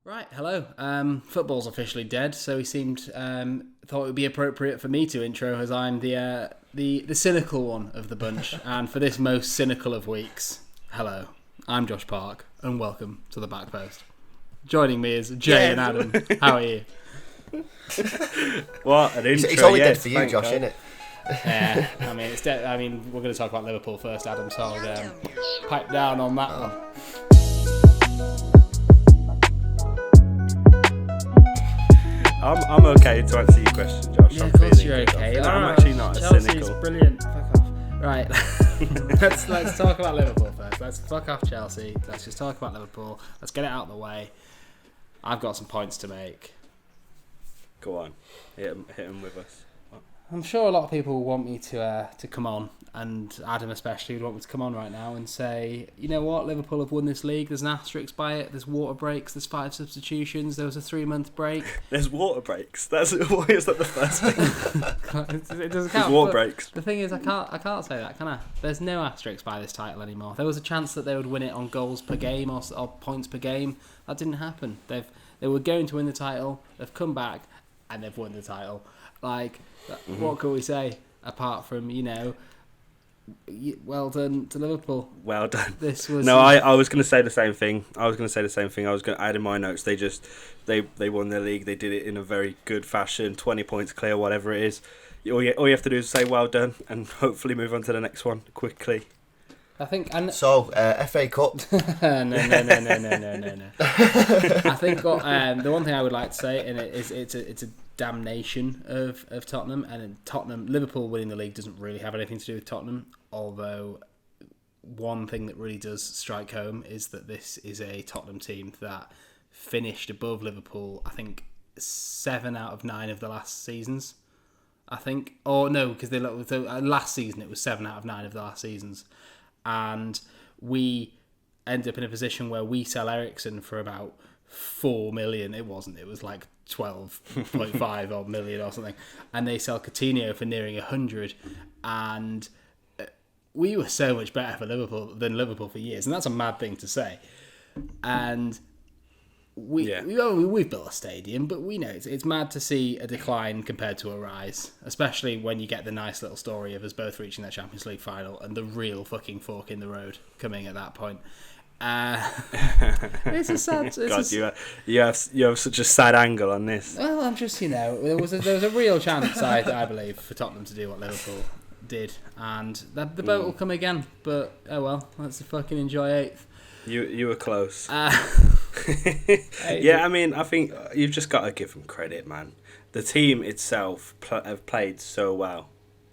Right, hello. Football's officially dead, so he seemed thought it would be appropriate for me to intro, as I'm the cynical one of the bunch. And for this most cynical of weeks, hello, I'm Josh Park, and welcome to the Back Post. Joining me is Jay and Adam. How are you? What an intro! It's only dead for you, Josh, isn't it? Yeah, I mean it's dead. I mean we're going to talk about Liverpool first, Adam. So I'll pipe down on that one. I'm okay to answer your question, Josh. Yeah, I'm of course feeling you're good. okay. I'm actually not Chelsea's cynical. Brilliant. Fuck off. Right, let's talk about Liverpool first. Let's fuck off Chelsea. Let's just talk about Liverpool. Let's get it out of the way. I've got some points to make. Go on, hit 'em with us. I'm sure a lot of people want me to come on, and Adam especially would want me to come on right now and say, you know what, Liverpool have won this league. There's an asterisk by it. There's water breaks. There's 5 substitutions. There was a 3-month break. There's water breaks. Why is that the first thing? It doesn't count. There's water breaks. The thing is, I can't say that, can I? There's no asterisk by this title anymore. There was a chance that they would win it on goals per game or points per game. That didn't happen. They were going to win the title. They've come back and they've won the title. Like, what can we say apart from, well done to Liverpool. Well done. This was I was going to say the same thing. I was going to add in my notes. They won their league. They did it in a very good fashion. 20 points clear, whatever it is. All you have to do is say well done and hopefully move on to the next one quickly. I think. FA Cup. No. I think the one thing I would like to say, and it's a damnation of Tottenham, and in Liverpool winning the league doesn't really have anything to do with Tottenham, although one thing that really does strike home is that this is a Tottenham team that finished above Liverpool, I think 7 out of 9 of the last seasons, I think, or no, because last season it was 7 out of 9 of the last seasons, and we end up in a position where we sell Eriksen for about 4 million. It was like 12.5 odd million or something, and they sell Coutinho for nearing 100, and we were so much better for Liverpool for years, and that's a mad thing to say. And we've built a stadium, but we know it's mad to see a decline compared to a rise, especially when you get the nice little story of us both reaching that Champions League final and the real fucking fork in the road coming at that point. It's a sad. You have such a sad angle on this. Well, I'm just there was a real chance I believe for Tottenham to do what Liverpool did, and the boat will come again. But oh well, let's fucking enjoy 8th. You were close. Yeah, I mean, I think you've just got to give them credit, man. The team itself have played so well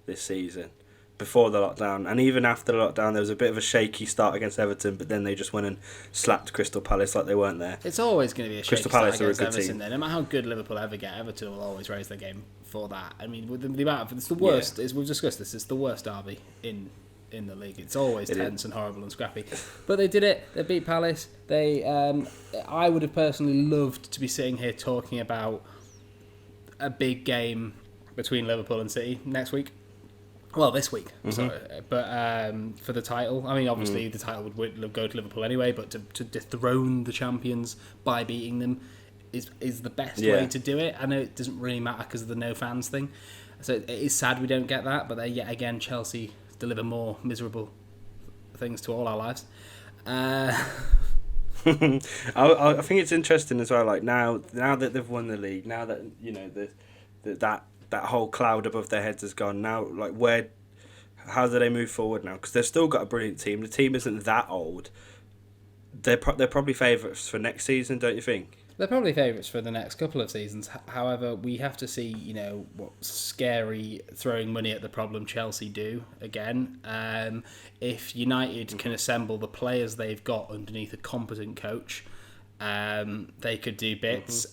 this season. Before the lockdown, and even after the lockdown, there was a bit of a shaky start against Everton, but then they just went and slapped Crystal Palace like they weren't there. It's always going to be a shaky Crystal Palace start against are a good Everton. team. No matter how good Liverpool ever get, Everton will always raise their game for that. I mean, with the amount of, it's the worst. Yeah. We've discussed this. It's the worst derby in the league. It's always tense and horrible and scrappy. But they did it. They beat Palace. I would have personally loved to be sitting here talking about a big game between Liverpool and City next week. Well, this week, sorry. But for the title, I mean, obviously the title would go to Liverpool anyway, but to dethrone the champions by beating them is the best way to do it. I know it doesn't really matter because of the no fans thing, so it is sad we don't get that, but yet again, Chelsea deliver more miserable things to all our lives. I think it's interesting as well, like now that they've won the league, now that, that whole cloud above their heads has gone. Now, like, how do they move forward now? Because they've still got a brilliant team. The team isn't that old. They're probably favourites for next season, don't you think? They're probably favourites for the next couple of seasons. However, we have to see, what scary throwing money at the problem Chelsea do again. If United can assemble the players they've got underneath a competent coach, they could do bits.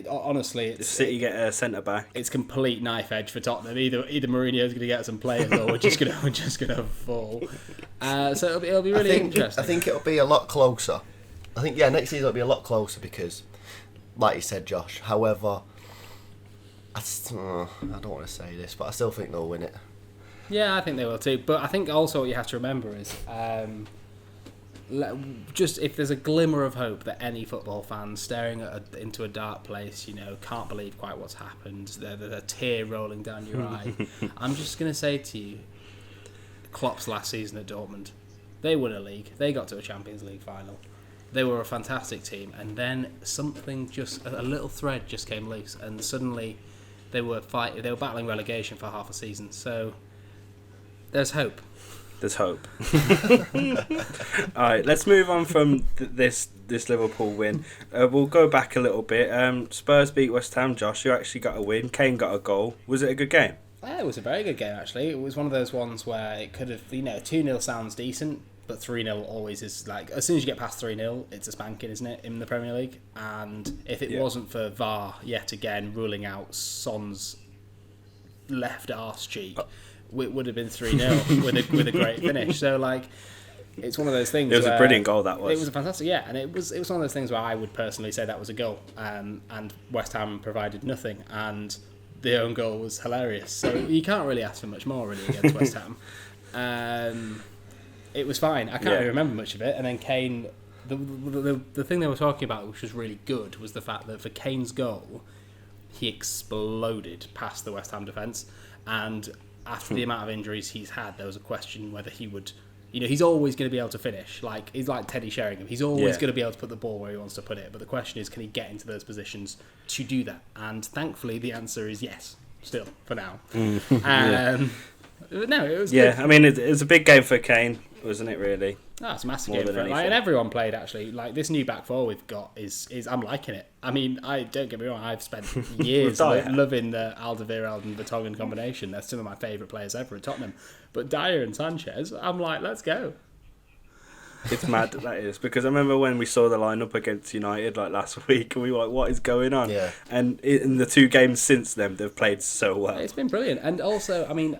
Honestly, City get a centre back. It's complete knife edge for Tottenham. Either Mourinho's going to get some players, or we're just going to fall. So it'll be really interesting. I think it'll be a lot closer. I think next season it'll be a lot closer because, like you said, Josh. However, I don't want to say this, but I still think they'll win it. Yeah, I think they will too. But I think also what you have to remember is just if there's a glimmer of hope that any football fan staring into a dark place, can't believe quite what's happened, there's a tear rolling down your eye, I'm just going to say to you, Klopp's last season at Dortmund, they won a league, they got to a Champions League final, they were a fantastic team, and then something a little thread just came loose, and suddenly they were battling relegation for half a season. So there's hope. There's hope. All right, let's move on from this Liverpool win. We'll go back a little bit. Spurs beat West Ham. Josh, you actually got a win. Kane got a goal. Was it a good game? Yeah, it was a very good game, actually. It was one of those ones where it could have, 2-0 sounds decent, but 3-0 always is like, as soon as you get past 3-0, it's a spanking, isn't it, in the Premier League? And if it wasn't for VAR, yet again, ruling out Son's left arse cheek, it would have been 3-0 with a great finish. So, it's one of those things. It was a brilliant goal, that was. It was a fantastic, and it was one of those things where I would personally say that was a goal, and West Ham provided nothing, and the own goal was hilarious. So you can't really ask for much more, really, against West Ham. It was fine. I can't really remember much of it. And then Kane, the thing they were talking about, which was really good, was the fact that for Kane's goal, he exploded past the West Ham defence, and after the amount of injuries he's had, there was a question whether he would, he's always going to be able to finish. He's like Teddy Sheringham. He's always going to be able to put the ball where he wants to put it. But the question is, can he get into those positions to do that? And thankfully, the answer is yes, still, for now. No, it was good. I mean, it was a big game for Kane, wasn't it, really? No, it's a massive game for him. And everyone played, actually. This new back four we've got is I'm liking it. I mean, don't get me wrong, I've spent years loving the Alderweireld and Vertonghen combination. They're some of my favourite players ever at Tottenham. But Dyer and Sanchez, I'm like, let's go. It's mad, that is, because I remember when we saw the lineup against United last week, and we were like, what is going on? Yeah. And in the 2 games since then, they've played so well. It's been brilliant. And also, I mean,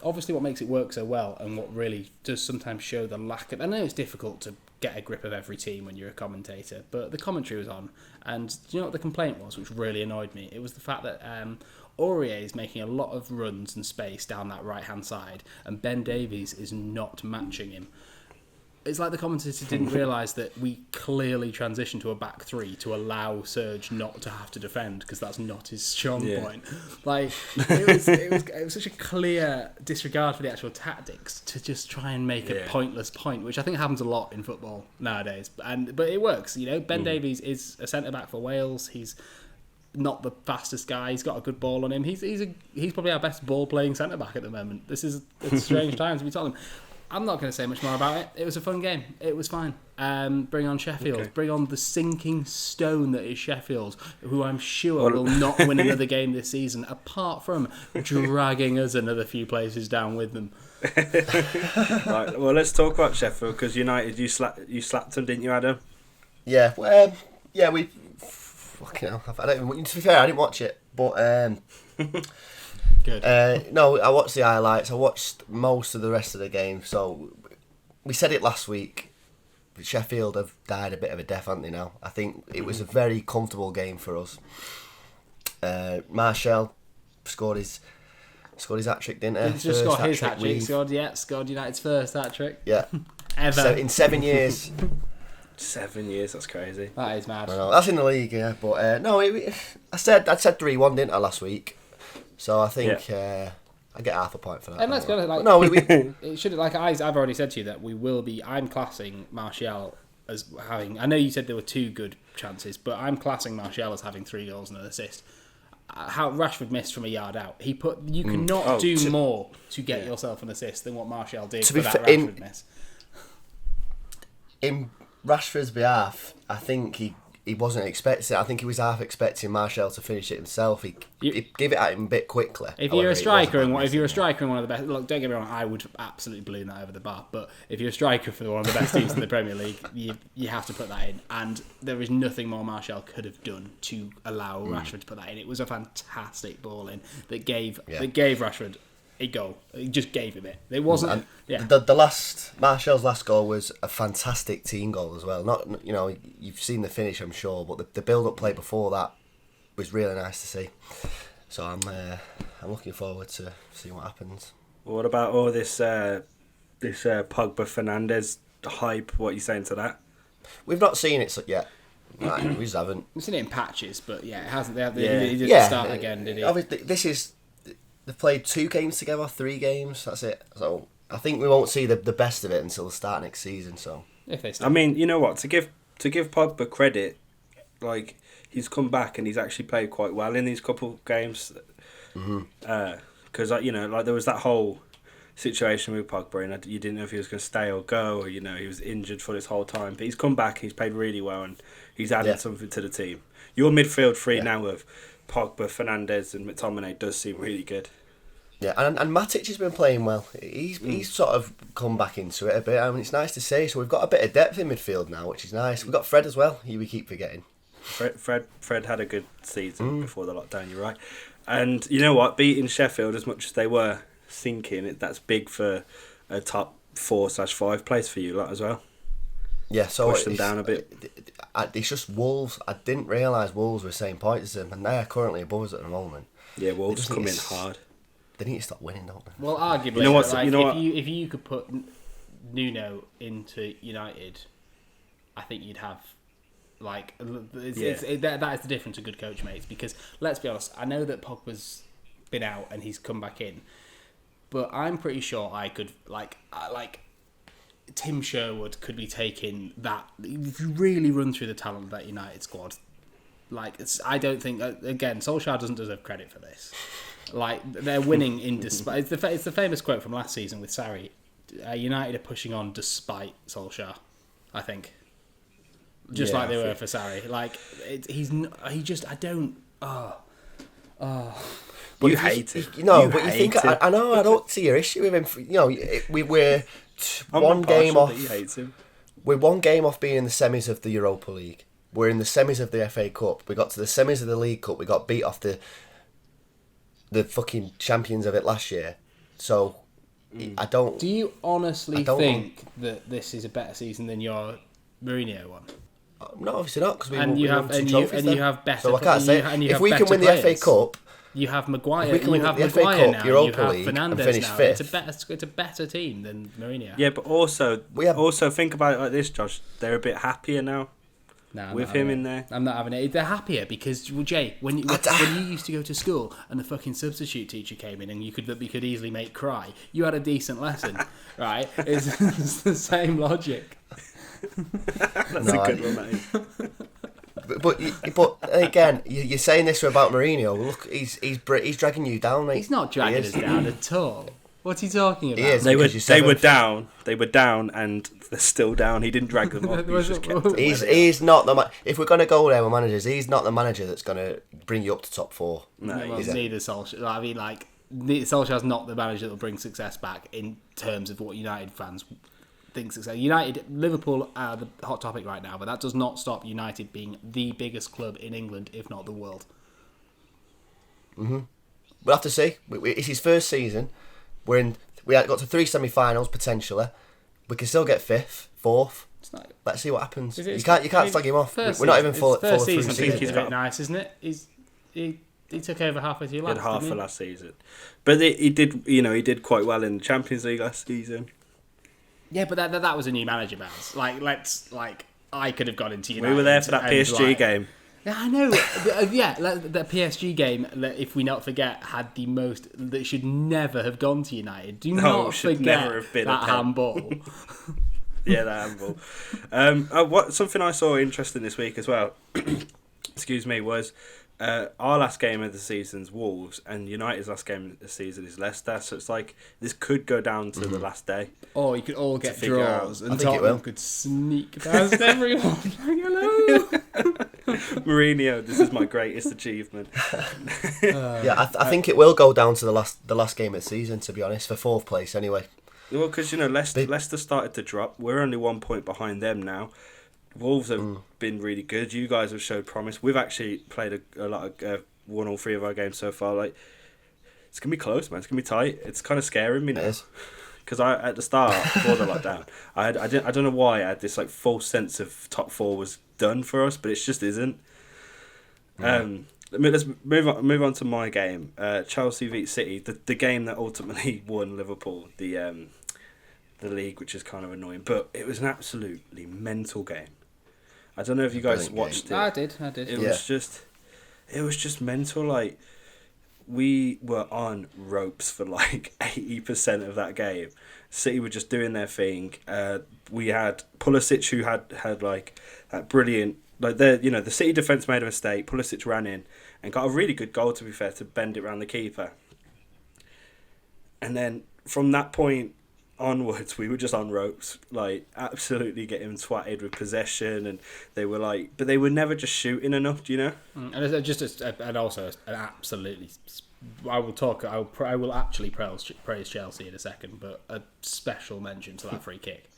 obviously what makes it work so well, and what really does sometimes show the lack of... I know it's difficult to get a grip of every team when you're a commentator, but the commentary was on, and do you know what the complaint was, which really annoyed me? It was the fact that Aurier is making a lot of runs and space down that right-hand side, and Ben Davies is not matching him. It's like the commentator didn't realise that we clearly transitioned to a back 3 to allow Serge not to have to defend, because that's not his strong point. It was such a clear disregard for the actual tactics to just try and make a pointless point, which I think happens a lot in football nowadays. But it works, Ben Davies is a centre back for Wales. He's not the fastest guy. He's got a good ball on him. He's probably our best ball playing centre back at the moment. It's strange times to be telling him. I'm not going to say much more about it. It was a fun game. It was fine. Bring on Sheffield. Okay. Bring on the sinking stone that is Sheffield, who I'm sure will not win another game this season, apart from dragging us another few places down with them. Right. Well, let's talk about Sheffield, because United, you slapped them, didn't you, Adam? Yeah. We. Fucking hell. I don't even. To be fair, I didn't watch it, but. Good. No, I watched the highlights. I watched most of the rest of the game. So we said it last week. Sheffield have died a bit of a death, haven't they? Now I think it was a very comfortable game for us. Martial scored his hat trick, didn't he? He just scored his hat trick. Scored United's first hat trick. Yeah, ever so in 7 years. 7 years, that's crazy. That is mad. That's in the league, yeah. But no, I said 3-1, didn't I, last week? So I think I get half a point for that. And let's go. It should I've already said to you that we will be. I'm classing Martial as having. I know you said there were 2 good chances, but I'm classing Martial as having 3 goals and an assist. How Rashford missed from a yard out. You cannot do more to get yourself an assist than what Martial did for that Rashford miss. In Rashford's behalf, I think he wasn't expecting it. I think he was half expecting Martial to finish it himself. He gave it at him a bit quickly. If you're a striker and one of the best, look, don't get me wrong, I would absolutely balloon that over the bar. But if you're a striker for one of the best teams in the Premier League, you have to put that in. And there is nothing more Martial could have done to allow Rashford to put that in. It was a fantastic ball in that gave Rashford a goal. He just gave him it. It wasn't. The Martial's last goal was a fantastic team goal as well. Not you've seen the finish, I'm sure, but the build-up play before that was really nice to see. So I'm looking forward to seeing what happens. What about all this Pogba Fernandes hype. What are you saying to that? We've not seen it yet. Right, we just haven't. We've seen it in patches, but yeah, it hasn't. He didn't start again, did he? Obviously, they've played 2 games together, 3 games. That's it. So I think we won't see the best of it until the start next season. So If they start. I mean, you know what? To give Pogba credit, like he's come back and he's actually played quite well in these couple of games. Because there was that whole situation with Pogba, and you didn't know if he was going to stay or go, or he was injured for this whole time. But he's come back, he's played really well, and he's added something to the team. Your midfield three now of Pogba, Fernandes, and McTominay does seem really good. Yeah, and Matic has been playing well. He's sort of come back into it a bit. I mean, it's nice to see. So we've got a bit of depth in midfield now, which is nice. We've got Fred as well. We keep forgetting. Fred had a good season before the lockdown. You're right. And you know what? Beating Sheffield as much as they were sinking, that's big for a top 4/5 place for you lot as well. Yeah, so push them down a bit. It's just Wolves. I didn't realise Wolves were the same points as them, and they are currently above us at the moment. Yeah, Wolves come in hard. They need to stop winning, don't they? Well, arguably, you know what? If you could put Nuno into United, I think you'd have that is the difference of good coach mates. Because let's be honest, I know that Pogba's been out and he's come back in, but I'm pretty sure I could like Tim Sherwood could be taking that. If you really run through the talent of that United squad, I don't think again Solskjaer doesn't deserve credit for this. Like they're winning in despite. It's the famous quote from last season with Sarri. United are pushing on despite Solskjaer. I think, like they were for Sarri. Like he just I don't. But you hate it. But you think I know I don't see your issue with him. We're one game off. You hate him. We're one game off being in the semis of the Europa League. We're in the semis of the FA Cup. We got to the semis of the League Cup. We got beat off the fucking champions of it last year. So I don't. Do you honestly think that this is a better season than your Mourinho one? No, obviously not, because you have better. So I can't say if we can win the FA Cup. You have Maguire. We can win the FA Cup, now. Europa you have League, Fernandes and finish now. fifth. It's a better team than Mourinho. Yeah, but also think about it like this, Josh. They're a bit happier now. With him in there. I'm not having it. They're happier because, Jay, when you used to go to school and the fucking substitute teacher came in and you could easily make cry, you had a decent lesson, right? It's the same logic. That's a good one, mate. But again, you're saying this about Mourinho. Look, he's dragging you down, mate. He's not dragging us down at all. What's he talking about? He is, they were down, and they're still down. He didn't drag them off. He's not the if we're going to go there with managers, he's not the manager that's going to bring you up to top 4. No, neither Solskjaer. I mean, Solskjaer's not the manager that will bring success back in terms of what United fans think success. Liverpool are the hot topic right now, but that does not stop United being the biggest club in England, if not the world. We'll have to see. It's his first season. We got to 3 semi-finals potentially. We can still get 5th, 4th. Let's see what happens. You can't slag him off. We're not even full through season. The season. season. It's a bit nice, isn't it? He took over halfway through last. He had half of last season, but he did quite well in the Champions League last season. Yeah, but that was a new manager, Baz. I could have gone into United. We were there for that PSG game. Yeah, I know. The PSG game, if we not forget, had the most that should never have gone to United. Do not forget that handball. Yeah, that handball. Something I saw interesting this week as well. Excuse me, was our last game of the season's Wolves, and United's last game of the season is Leicester. So it's like this could go down to the last day. Or you could all get draws, and Tottenham could sneak past everyone. Hello. Mourinho, this is my greatest achievement. I think it will go down to the last game of the season, to be honest, for 4th place anyway. Well, because Leicester started to drop. We're only 1 point behind them now. Wolves have been really good. You guys have showed promise. We've actually played a lot of won all 3 of our games so far. It's gonna be close, man. It's gonna be tight. It's kind of scaring me now. Because at the start before the lockdown, I don't know why I had this false sense of top 4 was done for us, but it just isn't. Let's move on to my game. Chelsea beat City, the game that ultimately won Liverpool the the league, which is kind of annoying. But it was an absolutely mental game. I don't know if you guys watched it. I did. It was just mental. Like, we were on ropes for like 80% of that game. City were just doing their thing. We had Pulisic, who had like that brilliant, like the City defense made a mistake. Pulisic ran in and got a really good goal, to be fair, to bend it around the keeper. And then from that point onwards, we were just on ropes, like absolutely getting twatted with possession, and they were like, but they were never just shooting enough, do you know? And also an absolutely. I will actually praise Chelsea in a second, but a special mention to that free kick.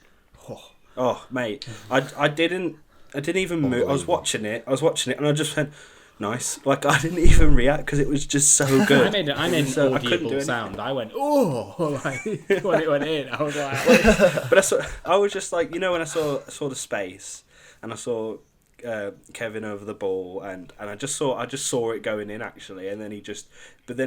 Oh mate, I didn't even move. I was watching it, and I just went, nice. Like, I didn't even react because it was just so good. I made an audible sound. I went, oh, like when it went in. I was like, but I was just like, when I saw the space, and I saw Kevin over the ball, and I just saw it going in actually, and then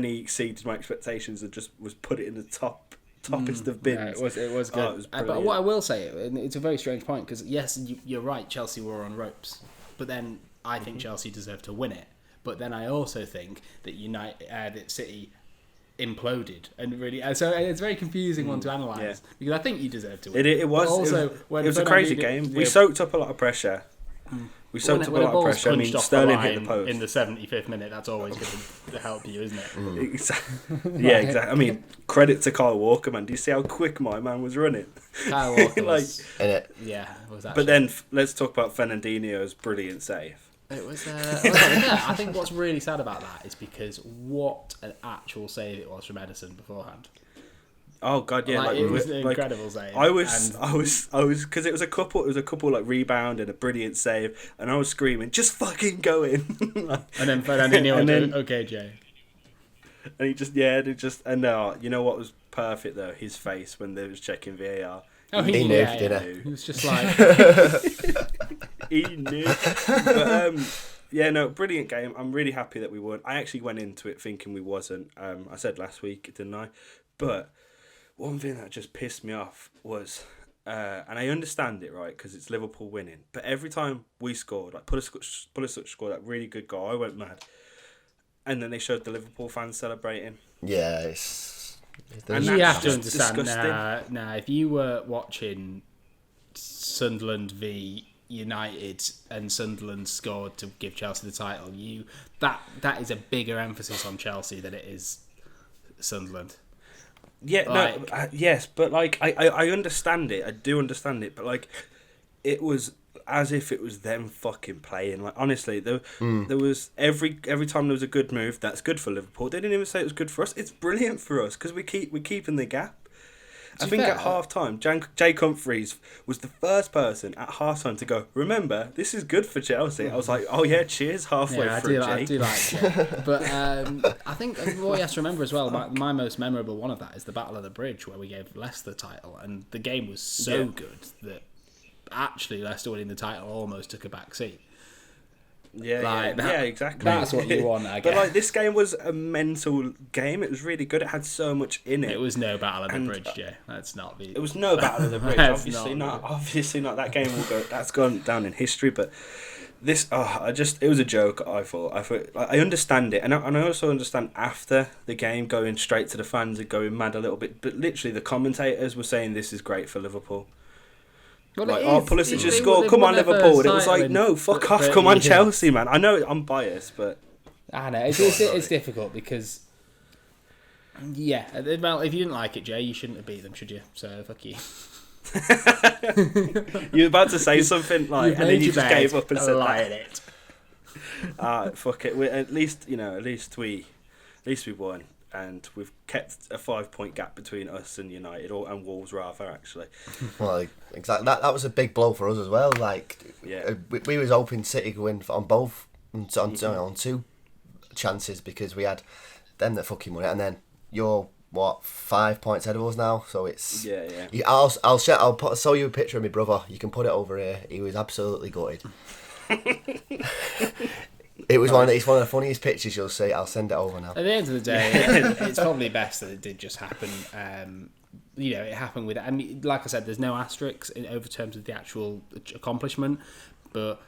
he exceeded my expectations and just was put it in the toppest of bins. Yeah, it was good. It was but what I will say, and it's a very strange point, because yes, you're right, Chelsea were on ropes, but then I think Chelsea deserved to win it. But then I also think that that City imploded, and really, so it's a very confusing one to analyse, because I think you deserved to win. It was a crazy game. We soaked up a lot of pressure. We soaked up a lot of pressure. I mean, Sterling hit the post in the 75th minute. That's always going to help you, isn't it? Exactly. Yeah, exactly. I mean, credit to Kyle Walker, man. Do you see how quick my man was running? Kyle Walker was actually. But then let's talk about Fernandinho's brilliant save. It was. I think what's really sad about that is because what an actual save it was from Henderson beforehand. Oh God, yeah, it was an incredible save. I was because it was a couple like rebound and a brilliant save, and I was screaming, just fucking go in. And then Fernandinho went, okay, Jay. And you know what was perfect though? His face when they was checking VAR. Oh, he knew, didn't he? He was just like he knew. But, brilliant game. I'm really happy that we won. I actually went into it thinking we wasn't. I said last week, didn't I? But one thing that just pissed me off was, and I understand it, right, because it's Liverpool winning, but every time we scored, like Pulisic scored that really good goal, I went mad. And then they showed the Liverpool fans celebrating. Yeah, you have to understand. Nah, if you were watching Sunderland v United and Sunderland scored to give Chelsea the title, that is a bigger emphasis on Chelsea than it is Sunderland. Yeah, yes, but like I understand it. I do understand it, but like it was as if it was them fucking playing. Like honestly, there was every time there was a good move, that's good for Liverpool. They didn't even say it was good for us. It's brilliant for us because we're keeping the gap. I think at half time, Jake Humphries was the first person at half time to go, remember, this is good for Chelsea. I was like, oh yeah, cheers, halfway through, Jake. I do like Jake. But I think what you have to remember as well, my most memorable one of that is the Battle of the Bridge, where we gave Leicester the title, and the game was so good that actually Leicester winning the title almost took a back seat. Yeah, exactly. That's what you want, I guess. But like this game was a mental game. It was really good. It had so much in it. It was no Battle of the Bridge, Jay. That's not the. It was no Battle of the Bridge. Obviously not. Obviously not. That game will go. That's gone down in history. But this, it was a joke. I thought. I understand it, and I also understand after the game going straight to the fans and going mad a little bit. But literally, the commentators were saying this is great for Liverpool. Well, like, Pulisic just scored. Come on, Liverpool. And it was like, no, fuck off. Come on, Chelsea, man. I know I'm biased, but I know it's difficult because, well, if you didn't like it, Jay, you shouldn't have beat them, should you? So fuck you. You were about to say something like, and then you just gave up and said that. Fuck it. At least we won. And we've kept a 5-point gap between us and United, and Wolves rather, actually. Well, exactly. That was a big blow for us as well. Like, we was hoping City could win on both, on two chances, because we had them that fucking won it, and then you're 5 points ahead of us now. So it's I'll show you a picture of my brother. You can put it over here. He was absolutely gutted. It was one of the funniest pictures you'll see. I'll send it over now. At the end of the day, it's probably best that it did just happen. it happened with. I mean, like I said, there's no asterisks over terms of the actual accomplishment, but.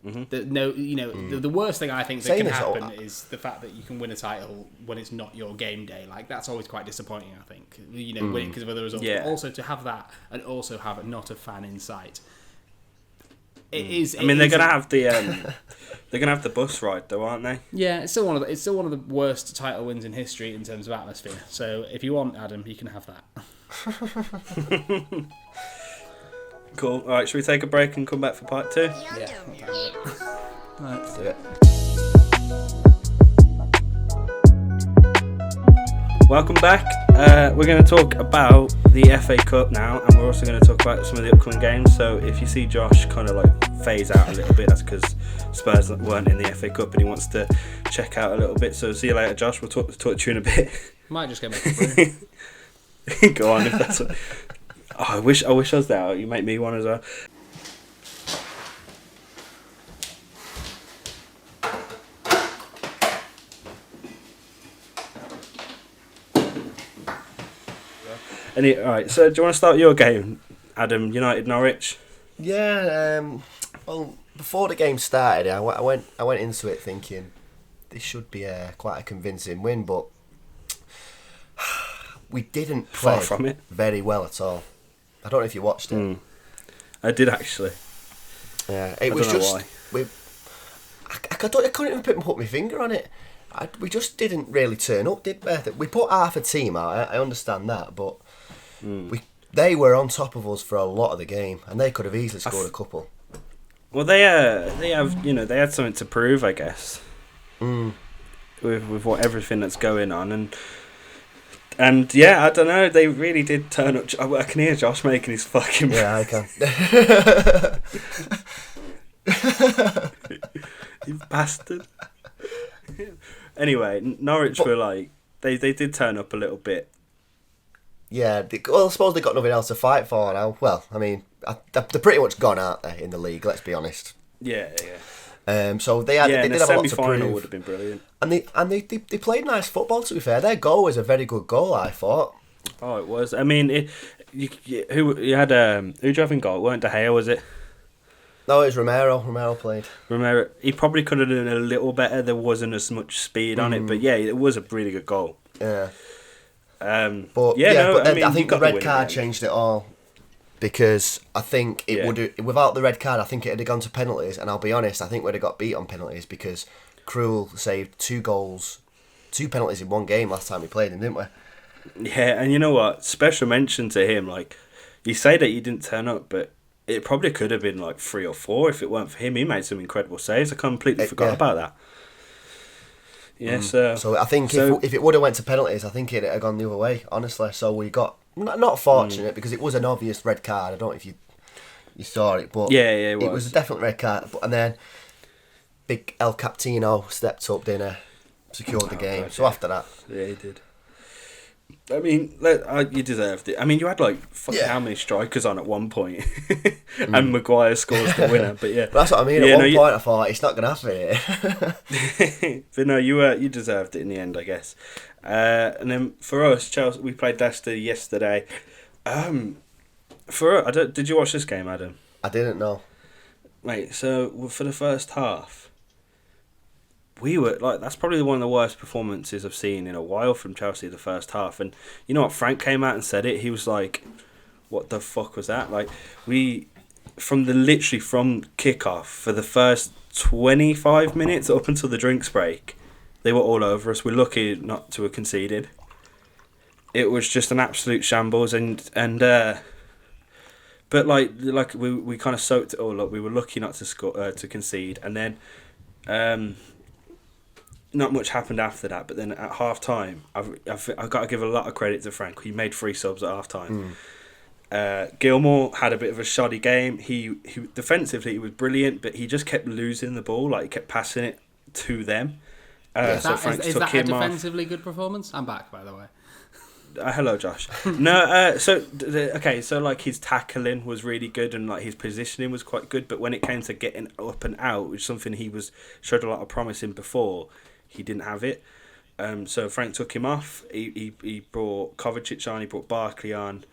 The worst thing I think that can happen is the fact that you can win a title when it's not your game day. Like, that's always quite disappointing, I think. Winning because of other results. Yeah. But also to have that and also have not a fan in sight. It is. They're gonna have the bus ride though, aren't they? Yeah, it's still one of the worst title wins in history in terms of atmosphere. So if you want, Adam, you can have that. Cool. All right, should we take a break and come back for part 2? Yeah. Let's do it. Welcome back. We're going to talk about the FA Cup now, and we're also going to talk about some of the upcoming games. So if you see Josh kind of like phase out a little bit, that's because Spurs weren't in the FA Cup and he wants to check out a little bit. So see you later, Josh. We'll talk to you in a bit. Might just go make a brew. Go on, if that's what... Oh, I wish I was there. You make me one as well. Alright, so do you want to start your game, Adam? United Norwich? Yeah, well, before the game started, I went into it thinking this should be quite a convincing win, but we didn't play far from it. Very well at all. I don't know if you watched it. I did actually. Yeah, it was just why. I couldn't even put my finger on it. We just didn't really turn up, did we? We put half a team out. I understand that, but they were on top of us for a lot of the game, and they could have easily scored a couple. Well, they had something to prove, I guess. With everything that's going on, and yeah, I don't know. They really did turn up. I can hear Josh making his fucking. Yeah, I can. You bastard. Anyway, Norwich were like they did turn up a little bit. Yeah, I suppose they got nothing else to fight for now. Well, I mean, they're pretty much gone, aren't they, in the league? Let's be honest. Yeah. So they did have a lot to prove. Would have been brilliant. And they played nice football. To be fair, their goal was a very good goal, I thought. Oh, it was. I mean, who you had? Who do you have in goal? It weren't De Gea, was it? No, it was Romero. Romero played. Romero. He probably could have done a little better. There wasn't as much speed on it, but yeah, it was a really good goal. Yeah. I think the red card changed it all. Because I think it would, without the red card, I think it would have gone to penalties. And I'll be honest, I think we'd have got beat on penalties because Krul saved 2 penalties in one game last time we played him, didn't we? Yeah, and you know what? Special mention to him. Like, you say that he didn't turn up, but it probably could have been like 3 or 4 if it weren't for him. He made some incredible saves. I completely forgot about that. Yeah, so I think if it would have went to penalties, I think it'd have gone the other way, honestly. So we got... Not fortunate because it was an obvious red card. I don't know if you saw it, but it was a definite red card. And then big El Capitano stepped up, didn't he? Secured the game. So after that, yeah, he did. I mean, you deserved it. I mean, you had like how many strikers on at one point, and Maguire scores the winner. But yeah, that's what I mean. At one point, I thought it's not going to happen here. But no, you deserved it in the end, I guess. And then for us, Chelsea, we played Leicester yesterday. Did you watch this game, Adam? I didn't know. Mate, so for the first half, we were like, that's probably one of the worst performances I've seen in a while from Chelsea the first half. And you know what? Frank came out and said it. He was like, what the fuck was that? Like, from kickoff for the first 25 minutes up until the drinks break, they were all over us. We're lucky not to have conceded. It was just an absolute shambles, but we kind of soaked it all up. We were lucky not to score to concede, and then not much happened after that. But then at half time, I've got to give a lot of credit to Frank. He made 3 subs at half time. Gilmour had a bit of a shoddy game. He defensively he was brilliant, but he just kept losing the ball. Like, he kept passing it to them. Is that a defensively good performance? I'm back, by the way. Hello, Josh. No, so like his tackling was really good and like his positioning was quite good, but when it came to getting up and out, which is something he showed a lot of promise in before, he didn't have it. So Frank took him off. He brought Kovacic on. He brought Barkley on,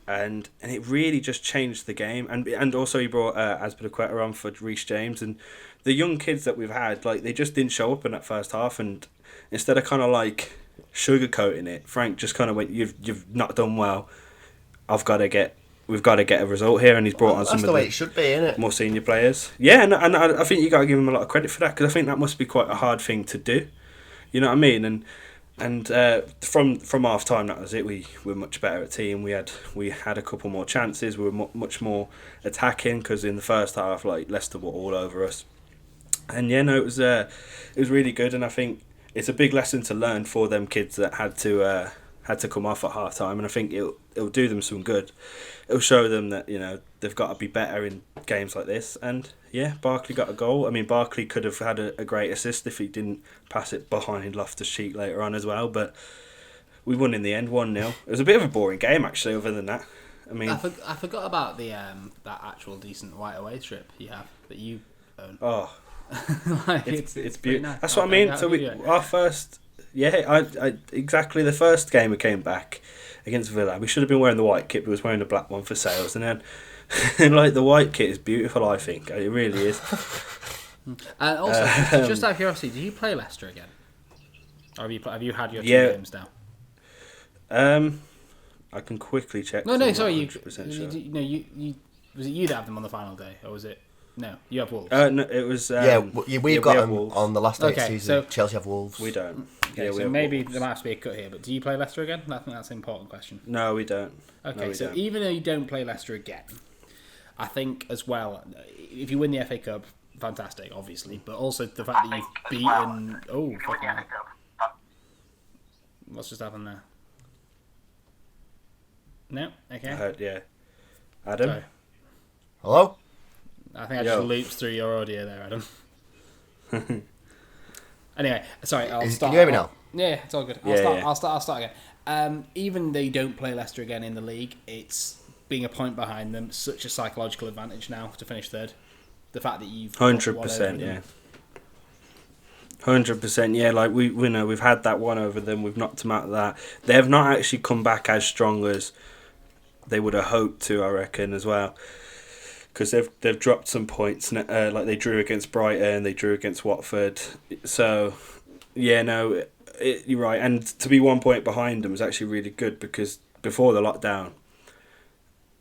and it really just changed the game. And also he brought Azpilicueta on for Reece James. And the young kids that we've had, like, they just didn't show up in that first half. And instead of kind of like sugarcoating it, Frank just kind of went, "You've not done well. We've got to get a result here," and he's brought on some of the way it should be, isn't it? more senior players. Yeah, and I think you got to give him a lot of credit for that, because I think that must be quite a hard thing to do. You know what I mean? And from half time, that was it. We were much better at team. We had a couple more chances. We were much more attacking, because in the first half, like, Leicester were all over us. And yeah, no, it was really good, and I think it's a big lesson to learn for them kids that had to come off at half time, and I think it'll do them some good. It'll show them that, you know, they've got to be better in games like this. And yeah, Barkley got a goal. I mean, Barkley could have had a great assist if he didn't pass it behind Loftus-Cheek later on as well, but we won in the end, 1-0. It was a bit of a boring game, actually, other than that. I mean, I forgot about the that actual decent white away strip you have that you own. Oh, like, it's beautiful. nice. That's what I mean. So our first, I exactly the first game we came back against Villa, we should have been wearing the white kit, but we was wearing the black one for sales, and then like, the white kit is beautiful. I think it really is. And also, just out of curiosity, do you play Leicester again, or have you had your 2 games now? I can quickly check. No, sorry, you sure. was it you that have them on the final day, or was it? No, you have Wolves. No, it was. We've got them Wolves on the last day of the Okay, season. so- Chelsea have Wolves. We don't. Okay, so maybe there might be a cut here, but do you play Leicester again? I think that's an important question. No, we don't. Okay, No, we so don't. even though you don't play Leicester again, I think as well, if you win the FA Cup, fantastic, obviously, but also the fact that you've beaten... Oh, fucking hell. What's just happened there? No? Okay. I heard, yeah. Adam? Sorry. Hello? I think I just looped through your audio there, Adam. Anyway, sorry, I'll start. Can you hear me now? Yeah, it's all good. I'll start again. Even though you don't play Leicester again in the league, it's being a point behind them, such a psychological advantage now to finish third. The fact that you've 100%, yeah. 100%, yeah. Like, we know we've had that one over them. We've knocked them out of that. They have not actually come back as strong as they would have hoped to, I reckon, as well. Because they've dropped some points, like they drew against Brighton, they drew against Watford. So, yeah, no, you're right. And to be 1 point behind them was actually really good, because before the lockdown,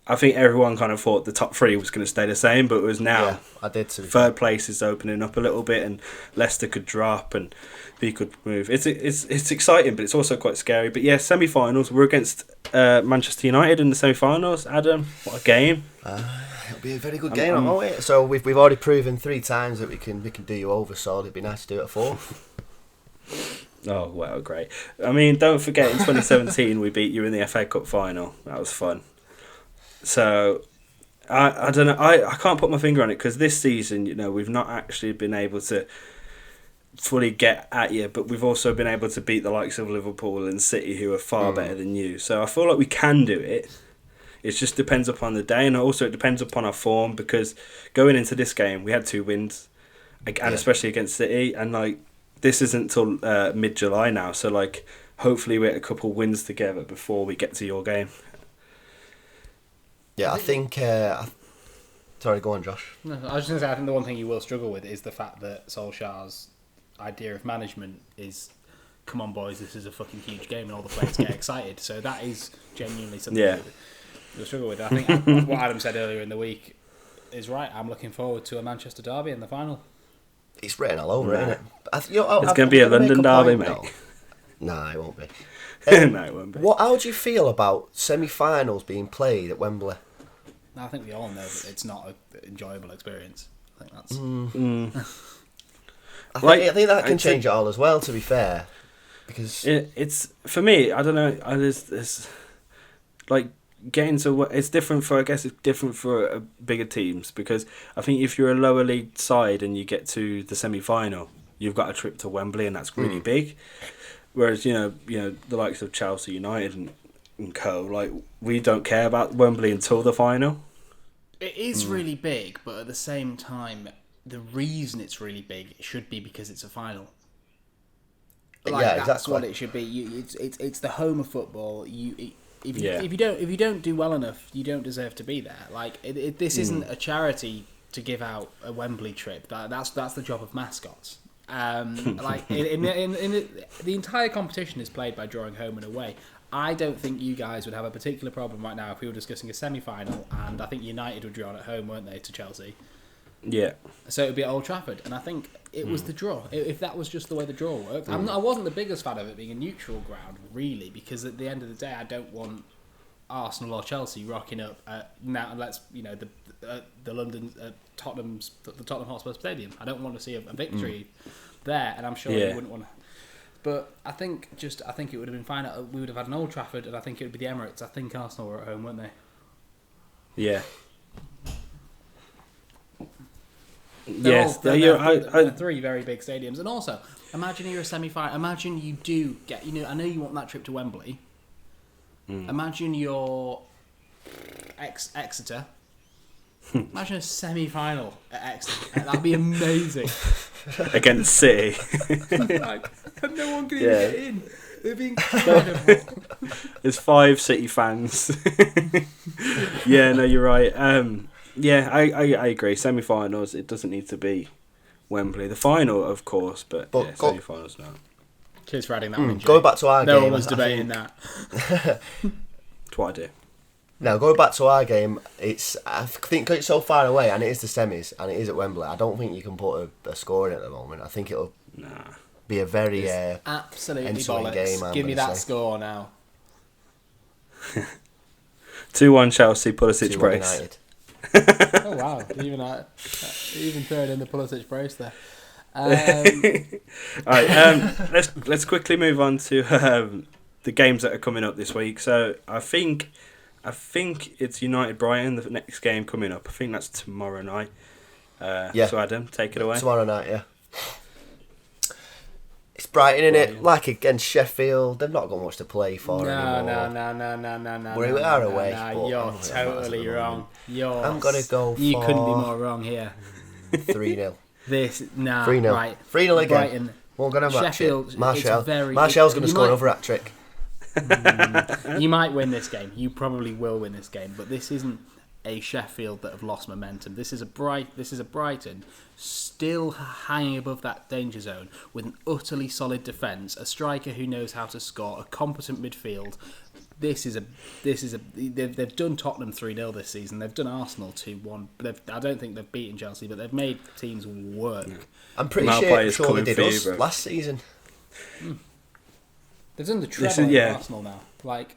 I think everyone kind of thought the top 3 was going to stay the same, but it was now. Yeah, I did too. Third place is opening up a little bit, and Leicester could drop and we could move. It's exciting, but it's also quite scary. But yeah, semi-finals. We're against Manchester United in the semi-finals. Adam, what a game! It'll be a very good game, won't it? So we've already proven 3 times that we can do you over. So it'd be nice to do it a 4th. Oh wow, great! I mean, don't forget in 2017 we beat you in the FA Cup final. That was fun. So I don't know. I can't put my finger on it, because this season, you know, we've not actually been able to fully get at you, but we've also been able to beat the likes of Liverpool and City, who are far better than you. So I feel like we can do it. It just depends upon the day, and also it depends upon our form, because going into this game we had 2 wins, and especially against City, and like, this isn't till mid-July now, so like, hopefully we get a couple wins together before we get to your game. Yeah, I think... Sorry, go on, Josh. No, I was just going to say, I think the one thing you will struggle with is the fact that Solskjaer's idea of management is, come on boys, this is a fucking huge game, and all the players get excited. So that is genuinely something you'll struggle with. I think what Adam said earlier in the week is right. I'm looking forward to a Manchester derby in the final. It's written all over, isn't it? It's going to be a London derby, mate. Nah, it won't be. No, it won't be. How do you feel about semi-finals being played at Wembley? I think we all know that it's not an enjoyable experience. I think that's... I think that can change it all as well, to be fair. Because it's for me, I don't know, there's like, getting to... It's different for, I guess it's different for bigger teams, because I think if you're a lower league side and you get to the semi-final, you've got a trip to Wembley, and that's really big. Whereas, you know, the likes of Chelsea, United and co, like, we don't care about Wembley until the final. It is really big, but at the same time, the reason it's really big should be because it's a final. Like, Yeah, that's exactly. what it should be. It's the home of football. If you don't do well enough, you don't deserve to be there. Like this isn't a charity to give out a Wembley trip. That's the job of mascots. Like the entire competition is played by drawing home and away. I don't think you guys would have a particular problem right now if we were discussing a semi-final, and I think United were drawn at home, weren't they, to Chelsea? Yeah. So it would be at Old Trafford, and I think it was the draw. If that was just the way the draw worked, I wasn't the biggest fan of it being a neutral ground, really, because at the end of the day, I don't want Arsenal or Chelsea rocking up at the London the Tottenham Hotspur Stadium. I don't want to see a victory there, and I'm sure you wouldn't want to. But I think it would have been fine. We would have had an Old Trafford, and I think it would be the Emirates. I think Arsenal were at home, weren't they? Yeah. They're three very big stadiums, and also imagine you're a semi-final. Imagine you do get. I know you want that trip to Wembley. Imagine you're Exeter. Imagine a semi-final at Exeter. That'd be amazing. Against City. Like, and no one can even get in. It'd be incredible. There's 5 City fans. Yeah, no, you're right. I agree. Semi-finals, it doesn't need to be Wembley. The final, of course, but semi-finals now. Cheers for adding that one. Going back to our game. No one was debating that. That's what I do. Now, going back to our game, I think it's so far away, and it is the semis, and it is at Wembley. I don't think you can put a score in at the moment. I think it'll be a very absolutely bollocks game. Give me that score now. 2-1 Chelsea, Pulisic brace. United. Oh wow! Even throwing in the Pulisic brace there. All right, let's quickly move on to the games that are coming up this week. So I think it's United Brighton, the next game coming up. I think that's tomorrow night. So Adam, take it away. Tomorrow night, yeah. It's Brighton, innit? Like against Sheffield, they've not got much to play for anymore. No. We are away. No, you're totally wrong. I'm gonna go. You couldn't be more wrong here. 3-0. 3-0. Right. 3-0 again. Brighton. We're gonna match Sheffield. it. Martial's gonna score another hat-trick. You might win this game. You probably will win this game, but this isn't a Sheffield that have lost momentum. This is a Brighton still hanging above that danger zone with an utterly solid defence, a striker who knows how to score, a competent midfield. They've done Tottenham 3-0 this season. They've done Arsenal 2-1. I don't think they've beaten Chelsea, but they've made teams work. I'm pretty sure they did us last season. They've done the treble at Arsenal now. Like,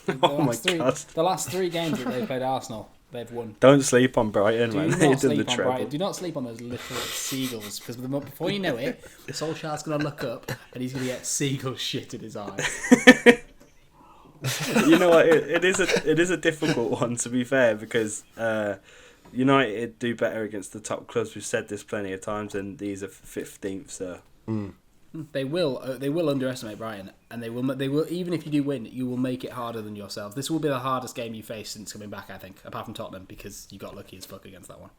the last 3 games that they've played Arsenal, they've won. Don't sleep on Brighton, man. They've done the treble. Do not sleep on those little seagulls, because before you know it, Solskjaer's going to look up and he's going to get seagull shit in his eye. You know what? It is a difficult one, to be fair, because United do better against the top clubs. We've said this plenty of times, and these are 15th, so. They will underestimate Brighton, and they will. Even if you do win, you will make it harder than yourselves. This will be the hardest game you face since coming back, I think, apart from Tottenham, because you got lucky as fuck against that one.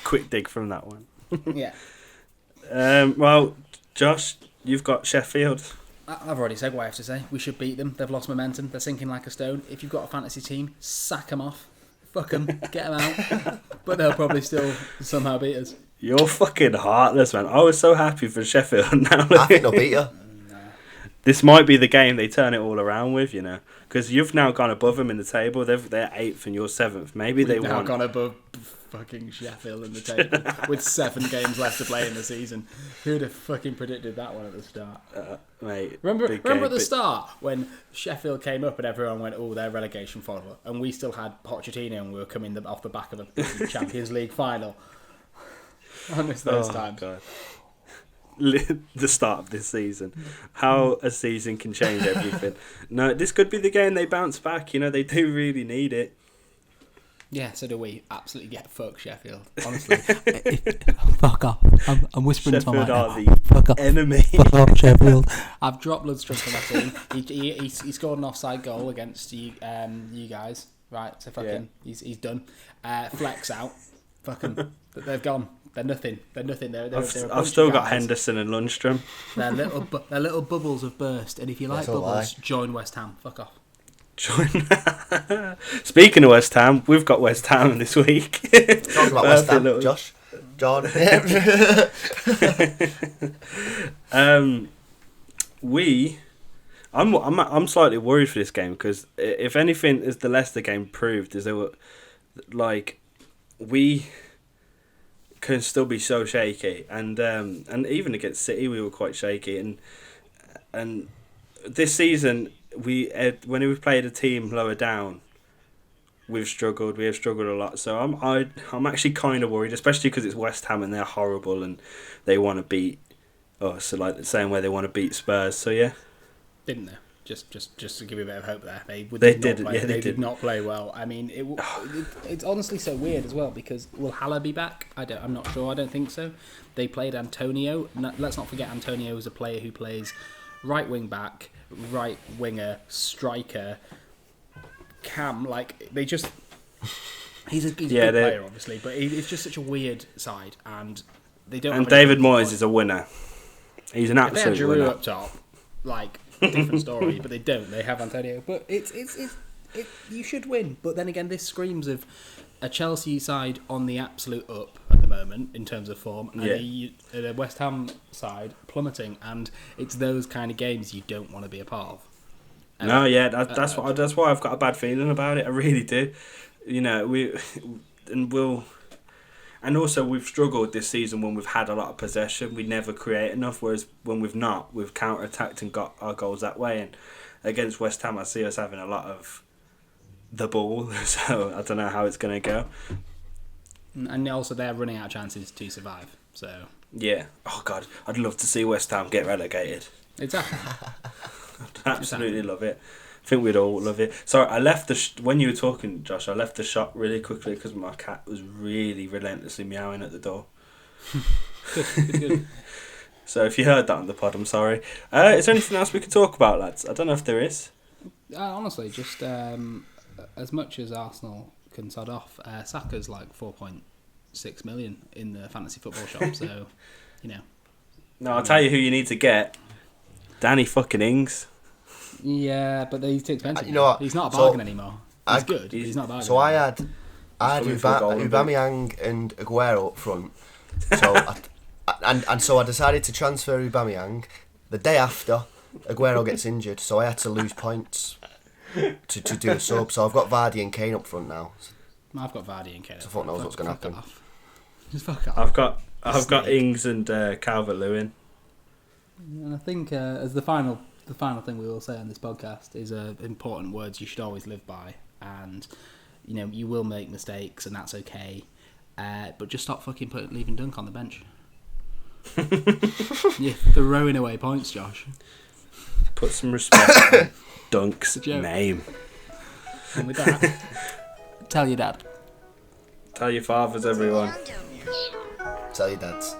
Quick dig from that one. Yeah. Well, Josh, you've got Sheffield. I've already said what I have to say. We should beat them. They've lost momentum. They're sinking like a stone. If you've got a fantasy team, sack them off. Fuck them. Get them out. But they'll probably still somehow beat us. You're fucking heartless, man. I was so happy for Sheffield. Now I think they'll beat you. This might be the game they turn it all around with, you know, because you've now gone above them in the table. They're 8th and you're 7th. Maybe We've now want. Gone above fucking Sheffield in the table with 7 games left to play in the season. Who'd have fucking predicted that one at the start? Mate, remember at the start when Sheffield came up and everyone went, "Oh, they're relegation fodder," and we still had Pochettino and we were coming off the back of a Champions League final. I miss those times. God. The start of this season. How a season can change everything. No, this could be the game they bounce back. You know, they do really need it. Yeah, so do we. Absolutely get fucked, Sheffield. Honestly. Fuck off. I'm whispering Sheffield to my mic. Fuck off. Enemy. Fuck off, Sheffield. I've dropped Lundstrom from my team. He scored an offside goal against you guys. Right, so fucking, he's done. Flex out. Fucking, they've gone. They're nothing. I've still got Henderson and Lundstrom. They're little bubbles have burst, and if you like That's a bubbles, lie. join West Ham. Fuck off. Speaking of West Ham, we've got West Ham this week. Talk about West Ham, Josh. John. I'm slightly worried for this game because if anything, as the Leicester game proved, is we can still be so shaky, and even against City we were quite shaky, and this season when we've played a team lower down, we have struggled a lot. So I'm actually kind of worried, especially because it's West Ham and they're horrible and they want to beat us, so like the same way they want to beat Spurs. So yeah, didn't they? Just to give you a bit of hope there, they did not play well. I mean, it's honestly so weird as well because will Haller be back? I'm not sure. I don't think so. They played Antonio. Let's not forget Antonio is a player who plays right wing back, right winger, striker, cam. Like they just, he's a good player obviously, but it's just such a weird side, and they don't. And David Moyes is a winner. He's an absolute if they had Giroud winner up top, like. Different story, but they don't. They have Antonio, but it's you should win. But then again, this screams of a Chelsea side on the absolute up at the moment in terms of form, and a West Ham side plummeting, and it's those kind of games you don't want to be a part of. That's why I've got a bad feeling about it. I really do. You know, and also we've struggled this season when we've had a lot of possession. We never create enough, whereas when we've not, we've counter-attacked and got our goals that way. And against West Ham, I see us having a lot of the ball, so I don't know how it's going to go. And also they're running out of chances to survive. So yeah. Oh God, I'd love to see West Ham get relegated. Exactly. I'd absolutely love it. I think we'd all love it. Sorry, I left when you were talking, Josh. I left the shop really quickly because my cat was really relentlessly meowing at the door. Good. So if you heard that on the pod, I'm sorry. Is there anything else we can talk about, lads? I don't know if there is. Honestly, just as much as Arsenal can sod off, Saka's like 4.6 million in the fantasy football shop. So, you know. No, I'll tell you who you need to get. Danny fucking Ings. Yeah, but he's too expensive. You know what? He's not a bargain anymore. He's good. He's not a bargain. So I had Aubameyang and Aguero up front. So so I decided to transfer Aubameyang. The day after, Aguero gets injured, so I had to lose points to do a sub. So I've got Vardy and Kane up front now. I've got Vardy and Kane. So fuck knows what's going to happen. Just fuck off. I've got Ings and Calvert-Lewin. And I think as the final thing we will say on this podcast is important words you should always live by, and you know you will make mistakes and that's okay, but just stop fucking leaving Dunk on the bench. You're throwing away points, Josh. Put some respect on Dunk's name. And with that, tell your dad. Tell your fathers, everyone. Tell your dads.